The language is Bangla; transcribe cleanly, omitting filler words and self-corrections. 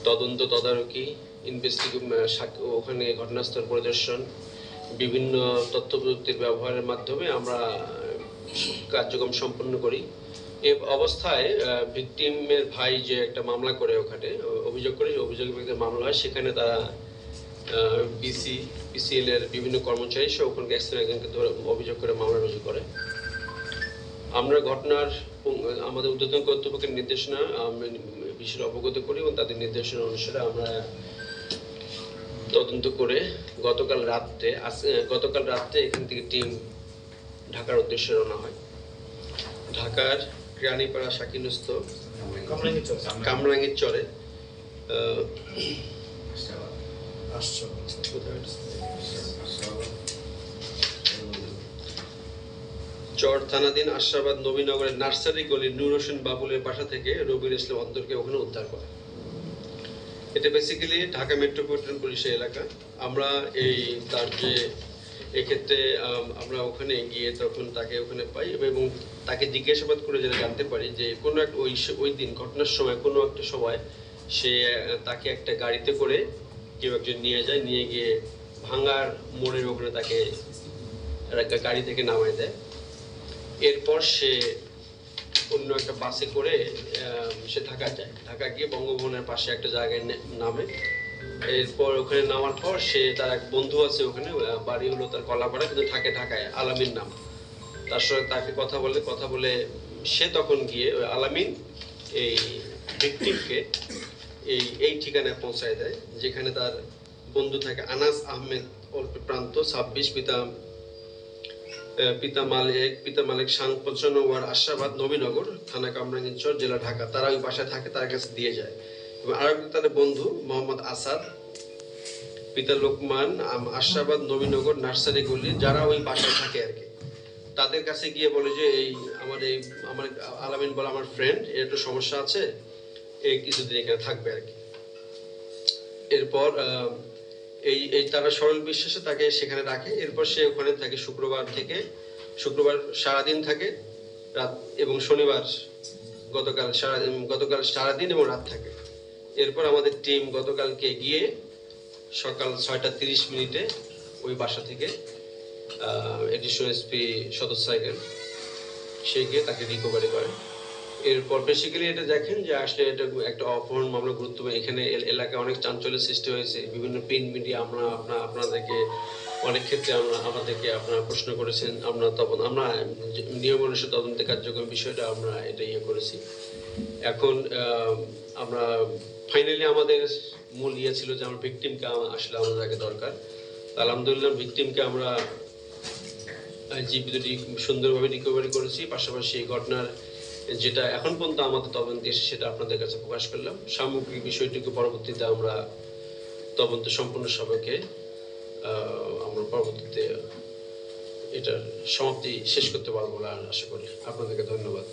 তদন্ত তদারকি, ওখানে ঘটনাস্থল পরিদর্শন, বিভিন্ন তথ্য প্রযুক্তির ব্যবহারের মাধ্যমে আমরা কার্যক্রম সম্পন্ন করি। এ অবস্থায় ভিকটিমের ভাই যে একটা মামলা করে ওখানে অভিযোগ করে, অভিযোগের বিরুদ্ধে মামলা হয়, সেখানে তারা পিসিএল এর বিভিন্ন কর্মচারী সহ ওখানকে একজনকে ধরে অভিযোগ করে মামলা রুজু করে। আমরা ঘটনার আমাদের ঊর্ধ্বতন কর্তৃপক্ষের নির্দেশনা বিষয়ে অবগত করি এবং তাদের নির্দেশনা অনুসারে আমরা তদন্ত করে গতকাল রাত্রে এখান থেকে টিম ঢাকার উদ্দেশ্যে রওনা হয়। ঢাকার কেরানীপাড়া শাকিনস্থ কামরাঙ্গীর চরে চর থানাধীন আশরাবাদ নবীনগরের নার্সারি গলির নূর হোসেন বাবুলের বাসা থেকে রবিউল ইসলাম অন্তরকে ওখানে উদ্ধার করে। এটা বেসিক্যালি ঢাকা মেট্রোপলিটন পুলিশের এলাকা। আমরা তার যে এক্ষেত্রে আমরা ওখানে গিয়ে তখন তাকে ওখানে পাই এবং তাকে জিজ্ঞাসাবাদ করে যেটা জানতে পারি যে কোনো একটা ওই দিন ঘটনার সময় কোনো একটা সময় সে তাকে একটা গাড়িতে করে কেউ একজন নিয়ে যায়, নিয়ে গিয়ে ভাঙ্গার মোড়ের ওখানে তাকে গাড়ি থেকে নামায় দেয়। এরপর সে অন্য একটা বাসে করে সে ঢাকা যায়। ঢাকা গিয়ে বঙ্গভবনের পাশে একটা জায়গায় নামে। এরপর ওখানে নামার পর সে তার এক বন্ধু আছে ওখানে, বাড়ি হলো তার কলাপাড়া, কিন্তু থাকে ঢাকায়, আলামিন নাম। তার সঙ্গে তাকে কথা বলে সে তখন গিয়ে আলামিন এই ভিকটিমকে এই ঠিকানায় পৌঁছায় দেয় যেখানে তার বন্ধু থাকে, আনাস আহমেদ প্রান্ত 26, পিতা মালিক শান 55 ওয়ার্ড আশরাবাদ নবীনগর, থানা কামরাঙ্গীরচর, জেলা ঢাকা। তারা ওই বাসায় থাকে, তার কাছে দিয়ে যায়। এবং আরেকজন তাদের বন্ধু মোহাম্মদ আসাদ, পিতা লোকমান, আশরাবাদ নবীনগর নার্সারি গলি, যারা ওই বাসায় থাকে আর কি, তাদের কাছে গিয়ে বলে যে আমার আলামিন বলে আমার ফ্রেন্ড, এর একটু সমস্যা আছে, এই কিছুদিন এখানে থাকবে আর কি। এরপর তারা সরল বিশ্বাসে তাকে সেখানে রাখে। এরপর সে ওখানে থাকে শুক্রবার সারাদিন থাকে রাত, এবং শনিবার গতকাল সারাদিন এবং রাত থাকে। এরপর আমাদের টিম গতকালকে গিয়ে সকাল 6:30 ওই বাসা থেকে এডিশনাল এসপি সদর সাইকেল সে গিয়ে তাকে রিকভারি করে। এরপর বেসিক্যালি এটা দেখেন যে আসলে এটা একটা অপহরণ মামলা গুরুত্বপূর্ণ। এখানে এলাকায় অনেক চাঞ্চল্যের সৃষ্টি হয়েছে। বিভিন্ন প্রিন্ট মিডিয়া আপনাদেরকে অনেক ক্ষেত্রে আমাদেরকে আপনারা প্রশ্ন করেছেন। আমরা নিয়ম অনুসারে তদন্তের কার্যক্রম বিষয়টা আমরা এটা করেছি। এখন আমরা ফাইনালি আমাদের মূল ছিল যে আমার ভিকটিমকে আসলে আমাদের আগে দরকার। আলহামদুলিল্লাহ ভিকটিমকে আমরা জীবিত সুন্দরভাবে রিকভারি করেছি। পাশাপাশি এই ঘটনার যেটা এখন পর্যন্ত আমাদের তদন্তে এসে সেটা আপনাদের কাছে প্রকাশ করলাম। সামগ্রিক বিষয়টিকে পরবর্তীতে আমরা তদন্ত সম্পূর্ণ সবাইকে আমরা পরবর্তীতে এটার সমাপ্তি শেষ করতে পারবো বলে আশা করি। আপনাদেরকে ধন্যবাদ।